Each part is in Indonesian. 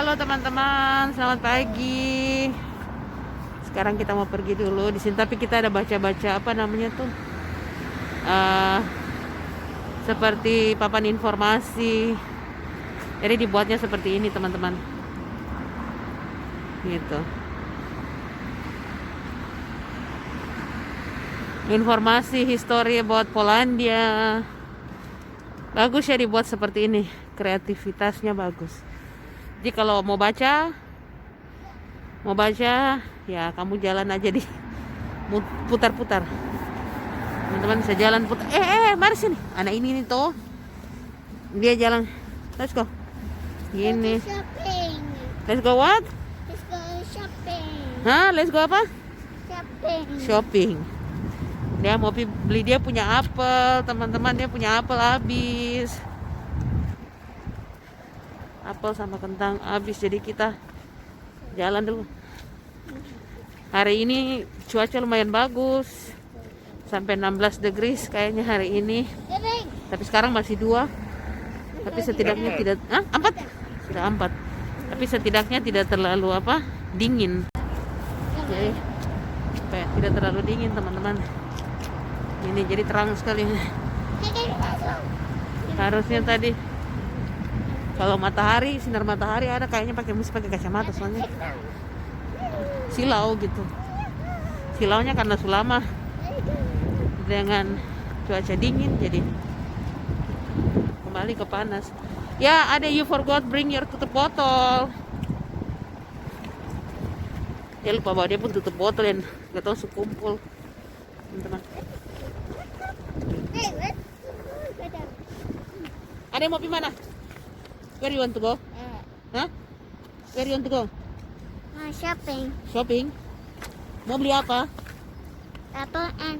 Halo teman-teman, selamat pagi. Sekarang kita mau pergi dulu di sini, tapi kita ada baca-baca apa namanya tuh, eh seperti papan informasi. Jadi dibuatnya seperti ini teman-teman, gitu. Informasi history about Polandia. Bagus ya dibuat seperti ini, kreativitasnya bagus. Jadi kalau mau baca ya kamu jalan aja di putar-putar. Teman-teman bisa jalan putar. Mari sini. Anak ini nih tuh. Dia jalan. Let's go. Gini. Shopping. Let's go what? Let's go shopping. Hah? Let's go apa? Shopping. Shopping. Dia mau beli, dia punya apel, teman-teman, dia punya apel habis. Apel sama kentang habis, jadi kita jalan dulu. Hari ini cuaca lumayan bagus. Sampai 16 degrees kayaknya hari ini. Tapi sekarang masih 2. Tapi setidaknya tidak 4. Sudah 4. Tapi setidaknya tidak terlalu dingin. Jadi tidak terlalu dingin, teman-teman. Ini jadi terang sekali. Harusnya tadi kalau sinar matahari ada, kayaknya mesti pakai kacamata soalnya silau gitu. Silaunya karena sulama dengan cuaca dingin, jadi kembali ke panas. Ya, ada you forgot bring your tutup botol. Dia lupa bawa, dia pun tutup botol yang gak tahu sekumpul, teman-teman. Ada yang mau pergi mana? Where you want to go? Hah? Where you want to go? Shopping. Shopping? Mau beli apa? Apple and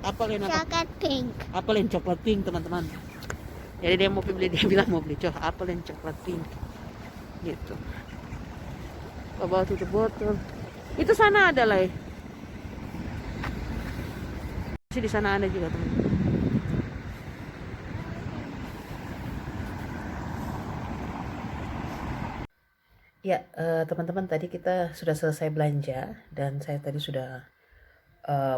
Apel yang apa? chocolate pink. Apel yang coklat pink, teman-teman. Jadi dia mau beli, dia bilang mau beli apel yang coklat pink, gitu. Bawa tutup botol. Itu sana ada lah. Di sana ada juga, teman. Ya, teman-teman, tadi kita sudah selesai belanja dan saya tadi sudah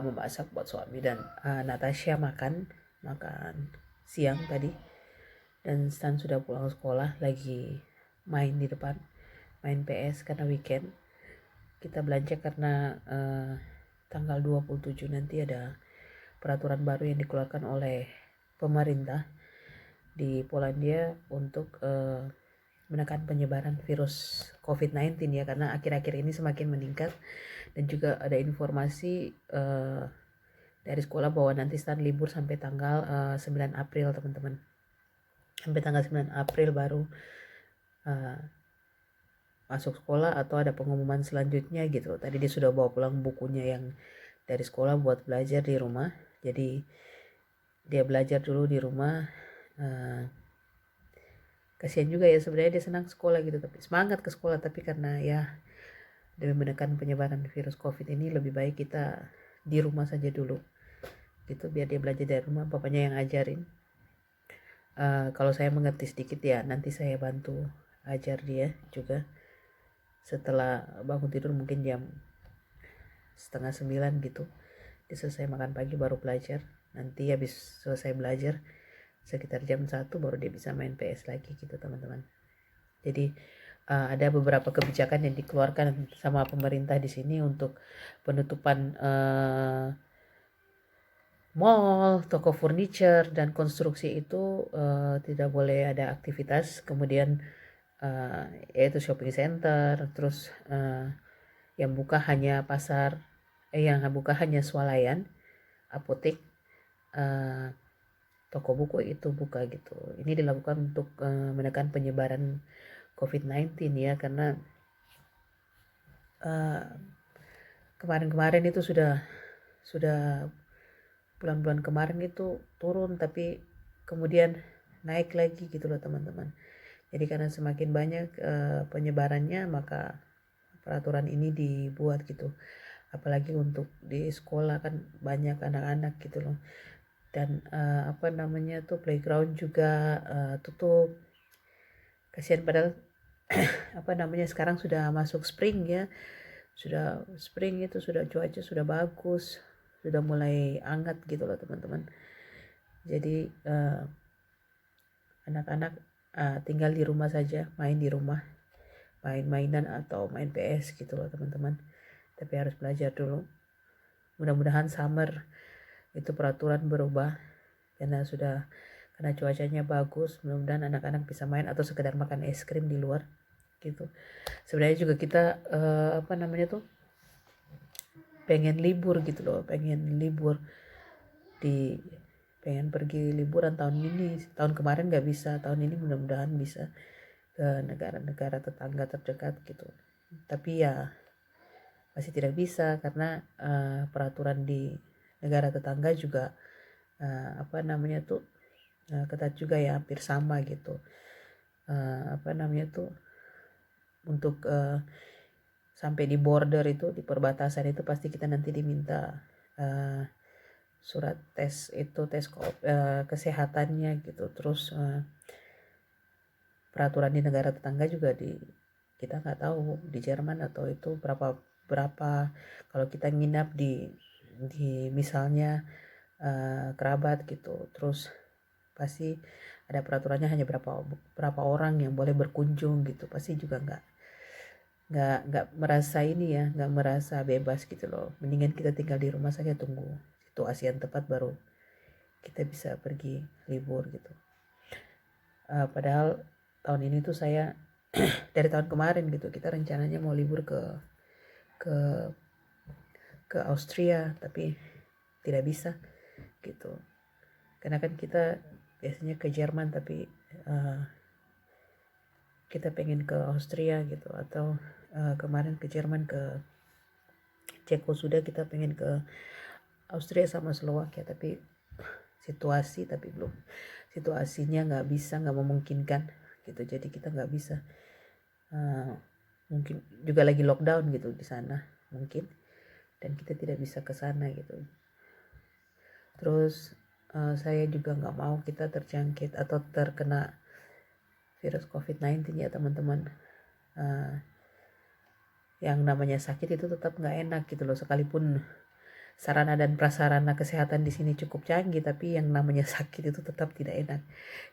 memasak buat suami dan Natasha makan siang tadi, dan Stan sudah pulang sekolah, lagi main di depan, main PS karena weekend. Kita belanja karena tanggal 27 nanti ada peraturan baru yang dikeluarkan oleh pemerintah di Polandia untuk menekan penyebaran virus COVID-19 ya, karena akhir-akhir ini semakin meningkat. Dan juga ada informasi dari sekolah bahwa nanti Stan libur sampai tanggal 9 April, teman-teman. Sampai tanggal 9 April baru masuk sekolah atau ada pengumuman selanjutnya gitu. Tadi dia sudah bawa pulang bukunya yang dari sekolah buat belajar di rumah. Jadi dia belajar dulu di rumah. Kasihan juga ya sebenarnya, dia senang sekolah gitu, tapi semangat ke sekolah, tapi karena ya demi menekan penyebaran virus COVID ini lebih baik kita di rumah saja dulu gitu, biar dia belajar dari rumah, bapaknya yang ajarin. Kalau saya mengerti sedikit ya nanti saya bantu ajar dia juga setelah bangun tidur, mungkin jam 8:30 gitu. Dia selesai makan pagi baru belajar. Nanti habis selesai belajar sekitar jam 1 baru dia bisa main PS lagi gitu, teman-teman. Jadi ada beberapa kebijakan yang dikeluarkan sama pemerintah di sini untuk penutupan mall, toko furniture dan konstruksi itu tidak boleh ada aktivitas. Kemudian yaitu shopping center, terus yang buka hanya yang buka hanya swalayan, apotek, toko buku itu buka gitu. Ini dilakukan untuk menekan penyebaran COVID-19 ya, karena kemarin-kemarin itu sudah bulan-bulan kemarin itu turun, tapi kemudian naik lagi gitu loh, teman-teman. Jadi karena semakin banyak penyebarannya, maka peraturan ini dibuat gitu. Apalagi untuk di sekolah kan banyak anak-anak gitu loh. Dan playground juga tutup. Kasihan, padahal apa namanya, sekarang sudah masuk spring ya, sudah spring itu sudah cuaca sudah bagus, sudah mulai hangat gitu loh teman-teman. Jadi anak-anak tinggal di rumah saja, main di rumah, main-mainan atau main PS gitu loh teman-teman. Tapi harus belajar dulu. Mudah-mudahan summer itu peraturan berubah karena cuacanya bagus. Mudah-mudahan anak-anak bisa main atau sekedar makan es krim di luar gitu. Sebenarnya juga kita apa namanya tuh pengen libur gitu loh, di pengen pergi liburan tahun ini. Tahun kemarin nggak bisa, tahun ini mudah-mudahan bisa ke negara-negara tetangga terdekat gitu. Tapi ya masih tidak bisa karena peraturan di negara tetangga juga apa namanya tuh ketat juga ya, hampir sama gitu. Apa namanya tuh untuk sampai di border itu, di perbatasan itu pasti kita nanti diminta surat tes itu, tes kesehatannya gitu. Terus peraturan di negara tetangga juga kita nggak tahu di Jerman atau itu berapa berapa kalau kita nginap di misalnya kerabat gitu. Terus pasti ada peraturannya, hanya berapa orang yang boleh berkunjung gitu. Pasti juga nggak merasa ini ya, nggak merasa bebas gitu loh. Mendingan kita tinggal di rumah saja, tunggu situasi yang tepat baru kita bisa pergi libur gitu. Padahal tahun ini tuh saya dari tahun kemarin gitu kita rencananya mau libur ke ke Austria, tapi tidak bisa gitu. Karena kan kita biasanya ke Jerman, tapi kita pengen ke Austria gitu, atau kemarin ke Jerman, ke Ceko sudah, kita pengen ke Austria sama Slovakia, tapi situasinya nggak memungkinkan gitu. Jadi kita nggak bisa, mungkin juga lagi lockdown gitu di sana mungkin, dan kita tidak bisa ke sana gitu. Terus saya juga nggak mau kita terjangkit atau terkena virus COVID-19 ya teman-teman. Yang namanya sakit itu tetap nggak enak gitu loh, sekalipun sarana dan prasarana kesehatan di sini cukup canggih, tapi yang namanya sakit itu tetap tidak enak.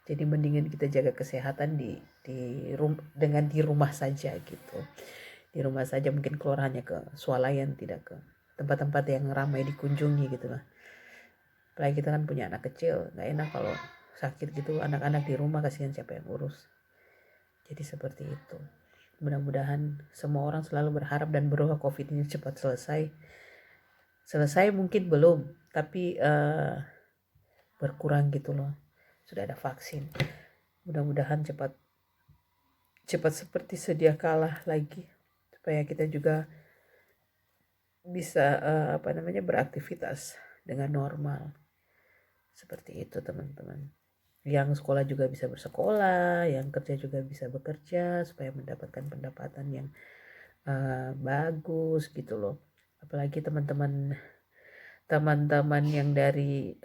Jadi mendingan kita jaga kesehatan dengan di rumah saja gitu. Di rumah saja, mungkin keluar hanya ke swalayan, tidak ke tempat-tempat yang ramai dikunjungi gitu lah. Apalagi kita kan punya anak kecil, nggak enak kalau sakit gitu, anak-anak di rumah, kasihan siapa yang urus. Jadi seperti itu. Mudah-mudahan semua orang selalu berharap dan berdoa COVID ini cepat selesai mungkin belum, tapi berkurang gitu loh. Sudah ada vaksin, mudah-mudahan cepat seperti sedia kala lagi, supaya kita juga bisa beraktivitas dengan normal. Seperti itu teman-teman. Yang sekolah juga bisa bersekolah, yang kerja juga bisa bekerja, supaya mendapatkan pendapatan yang bagus gitu loh. Apalagi teman-teman yang dari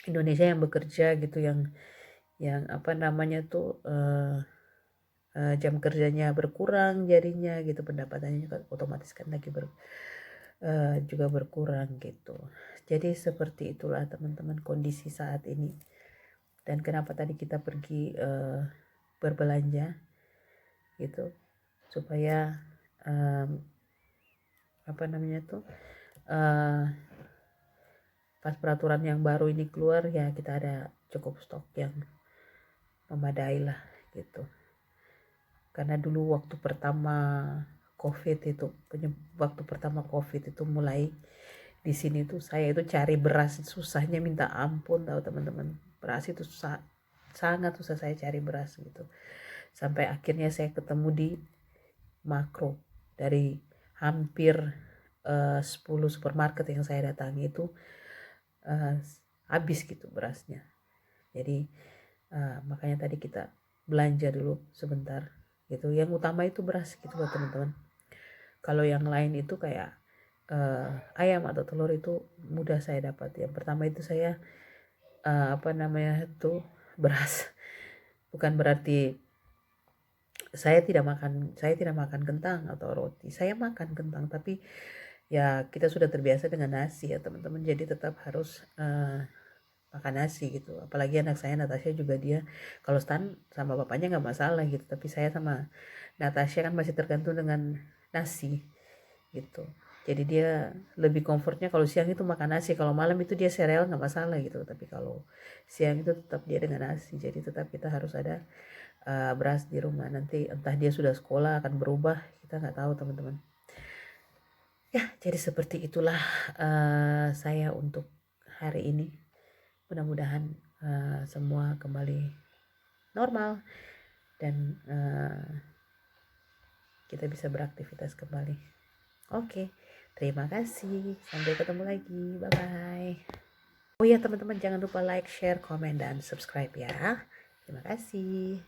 Indonesia yang bekerja gitu, yang apa namanya tuh jam kerjanya berkurang jadinya gitu, pendapatannya juga otomatis kan lagi juga berkurang gitu. Jadi seperti itulah teman-teman kondisi saat ini. Dan kenapa tadi kita pergi berbelanja gitu, supaya apa namanya tuh pas peraturan yang baru ini keluar ya kita ada cukup stok yang memadai lah gitu. Karena dulu waktu pertama COVID itu mulai di sini tuh, saya itu cari beras susahnya minta ampun tahu teman-teman. Beras itu sangat susah saya cari beras gitu. Sampai akhirnya saya ketemu di Makro. Dari hampir 10 supermarket yang saya datangi itu habis gitu berasnya. Jadi makanya tadi kita belanja dulu sebentar gitu. Yang utama itu beras gitu loh teman-teman. Kalau yang lain itu kayak ayam atau telur itu mudah saya dapat. Yang pertama itu saya beras. Bukan berarti saya tidak makan kentang atau roti. Saya makan kentang, tapi ya kita sudah terbiasa dengan nasi ya teman-teman. Jadi tetap harus makan nasi gitu. Apalagi anak saya Natasha juga, dia kalau stan sama bapaknya nggak masalah gitu. Tapi saya sama Natasha kan masih tergantung dengan nasi gitu. Jadi dia lebih comfortnya kalau siang itu makan nasi, kalau malam itu dia sereal nggak masalah gitu. Tapi kalau siang itu tetap dia dengan nasi. Jadi tetap kita harus ada beras di rumah. Nanti entah dia sudah sekolah akan berubah, kita nggak tahu teman-teman. Ya, jadi seperti itulah saya untuk hari ini. Mudah-mudahan semua kembali normal dan kita bisa beraktivitas kembali. Oke, terima kasih. Sampai ketemu lagi. Bye-bye. Oh ya teman-teman, jangan lupa like, share, komen, dan subscribe ya. Terima kasih.